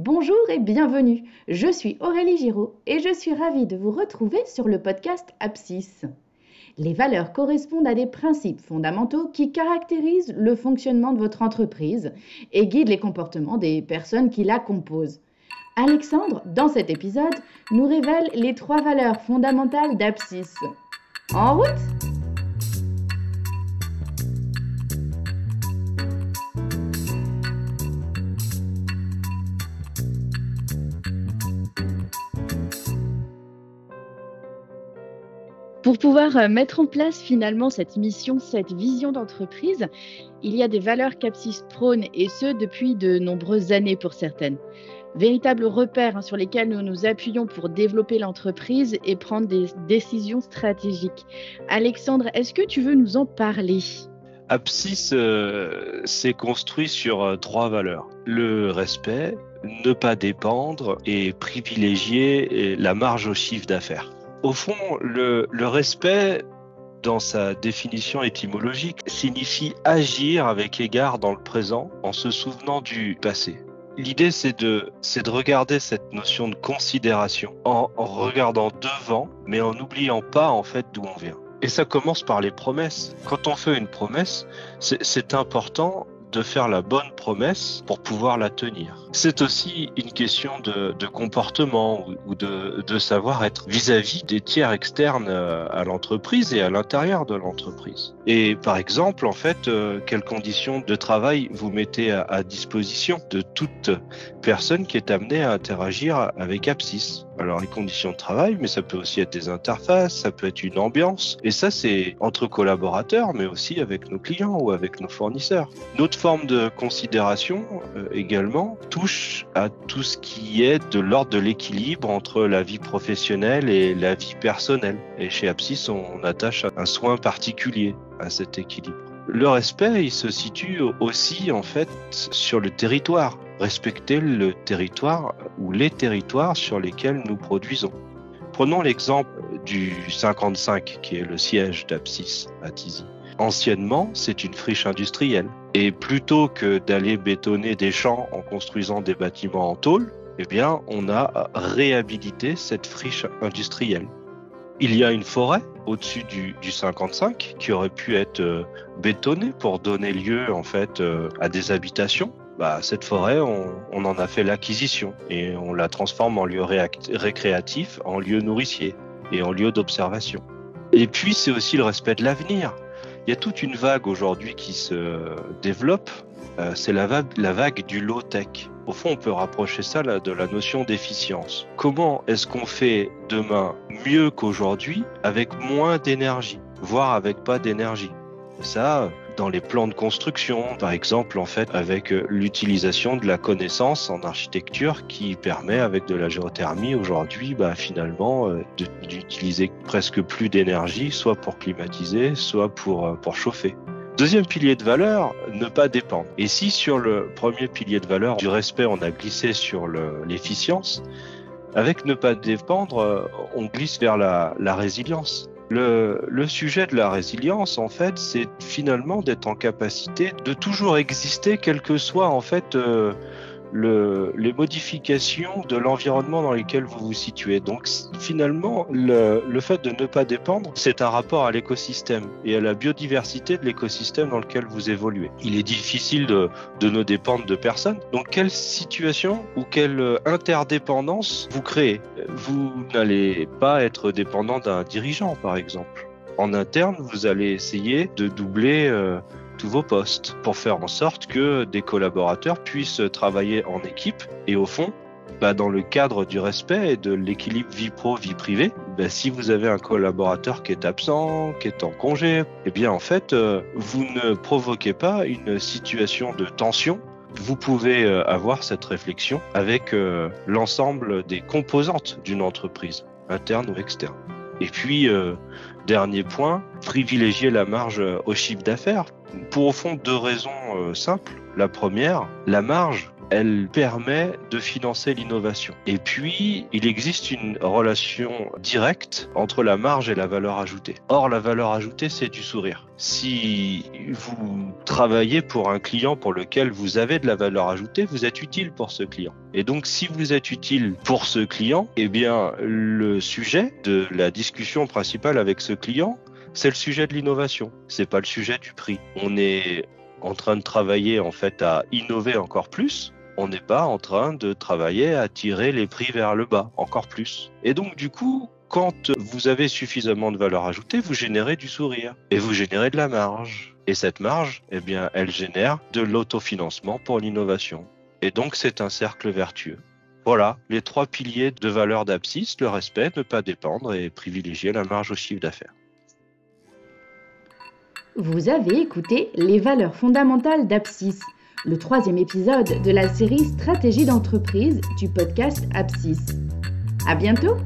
Bonjour et bienvenue, je suis Aurélie Giraud et je suis ravie de vous retrouver sur le podcast Abscisse. Les valeurs correspondent à des principes fondamentaux qui caractérisent le fonctionnement de votre entreprise et guident les comportements des personnes qui la composent. Alexandre, dans cet épisode, nous révèle les 3 valeurs fondamentales d'Abscisse. En route! Pour pouvoir mettre en place finalement cette mission, cette vision d'entreprise, il y a des valeurs qu'Abscisse prône et ce depuis de nombreuses années pour certaines. Véritables repères sur lesquels nous nous appuyons pour développer l'entreprise et prendre des décisions stratégiques. Alexandre, est-ce que tu veux nous en parler ? Abscisse s'est construit sur 3 valeurs. Le respect, ne pas dépendre et privilégier la marge au chiffre d'affaires. Au fond, le respect, dans sa définition étymologique, signifie agir avec égard dans le présent en se souvenant du passé. L'idée, c'est de regarder cette notion de considération en regardant devant, mais en n'oubliant pas en fait d'où on vient. Et ça commence par les promesses. Quand on fait une promesse, c'est important de faire la bonne promesse pour pouvoir la tenir. C'est aussi une question de comportement ou de savoir-être vis-à-vis des tiers externes à l'entreprise et à l'intérieur de l'entreprise. Et par exemple, en fait, quelles conditions de travail vous mettez à disposition de toute personne qui est amenée à interagir avec Abscisse. Alors les conditions de travail, mais ça peut aussi être des interfaces, ça peut être une ambiance. Et ça, c'est entre collaborateurs, mais aussi avec nos clients ou avec nos fournisseurs. Notre forme de considération également touche à tout ce qui est de l'ordre de l'équilibre entre la vie professionnelle et la vie personnelle. Et chez Abscisse, on attache un soin particulier à cet équilibre. Le respect, il se situe aussi en fait sur le territoire. Respecter le territoire ou les territoires sur lesquels nous produisons. Prenons l'exemple du 55 qui est le siège d'Abscisse à Thizy. Anciennement, c'est une friche industrielle. Et plutôt que d'aller bétonner des champs en construisant des bâtiments en tôle, eh bien, on a réhabilité cette friche industrielle. Il y a une forêt au-dessus du 55 qui aurait pu être bétonnée pour donner lieu en fait à des habitations. Cette forêt, on en a fait l'acquisition et on la transforme en lieu récréatif, en lieu nourricier et en lieu d'observation. Et puis, c'est aussi le respect de l'avenir. Il y a toute une vague aujourd'hui qui se développe, c'est la vague du low-tech. Au fond, on peut rapprocher ça de la notion d'efficience. Comment est-ce qu'on fait demain mieux qu'aujourd'hui avec moins d'énergie, voire avec pas d'énergie ? Ça, dans les plans de construction, par exemple, en fait, avec l'utilisation de la connaissance en architecture qui permet, avec de la géothermie aujourd'hui, finalement, d'utiliser presque plus d'énergie, soit pour climatiser, soit pour chauffer. Deuxième pilier de valeur, ne pas dépendre. Et si sur le premier pilier de valeur du respect, on a glissé sur l'efficience, avec ne pas dépendre, on glisse vers la résilience. Le sujet de la résilience, en fait, c'est finalement d'être en capacité de toujours exister, quelles que soient en fait les modifications de l'environnement dans lequel vous vous situez. Donc finalement, le fait de ne pas dépendre, c'est un rapport à l'écosystème et à la biodiversité de l'écosystème dans lequel vous évoluez. Il est difficile de ne dépendre de personne. Donc quelle situation ou quelle interdépendance vous créez ? Vous n'allez pas être dépendant d'un dirigeant, par exemple. En interne, vous allez essayer de doubler tous vos postes pour faire en sorte que des collaborateurs puissent travailler en équipe et au fond, dans le cadre du respect et de l'équilibre vie pro, vie privée, si vous avez un collaborateur qui est absent, qui est en congé, eh bien en fait, vous ne provoquez pas une situation de tension. Vous pouvez avoir cette réflexion avec l'ensemble des composantes d'une entreprise, interne ou externe. Et puis, dernier point, privilégier la marge au chiffre d'affaires. Pour au fond 2 raisons simples. La première, la marge, elle permet de financer l'innovation. Et puis, il existe une relation directe entre la marge et la valeur ajoutée. Or, la valeur ajoutée, c'est du sourire. Si vous travaillez pour un client pour lequel vous avez de la valeur ajoutée, vous êtes utile pour ce client. Et donc, si vous êtes utile pour ce client, eh bien, le sujet de la discussion principale avec ce client, c'est le sujet de l'innovation. C'est pas le sujet du prix. On est en train de travailler, en fait, à innover encore plus. On n'est pas en train de travailler à tirer les prix vers le bas encore plus. Et donc, du coup, quand vous avez suffisamment de valeur ajoutée, vous générez du sourire et vous générez de la marge. Et cette marge, eh bien, elle génère de l'autofinancement pour l'innovation. Et donc, c'est un cercle vertueux. Voilà, les 3 piliers de valeur d'Apsis, le respect, ne pas dépendre et privilégier la marge au chiffre d'affaires. Vous avez écouté les valeurs fondamentales d'Apsis, le 3e épisode de la série Stratégie d'entreprise du podcast Apsis. À bientôt!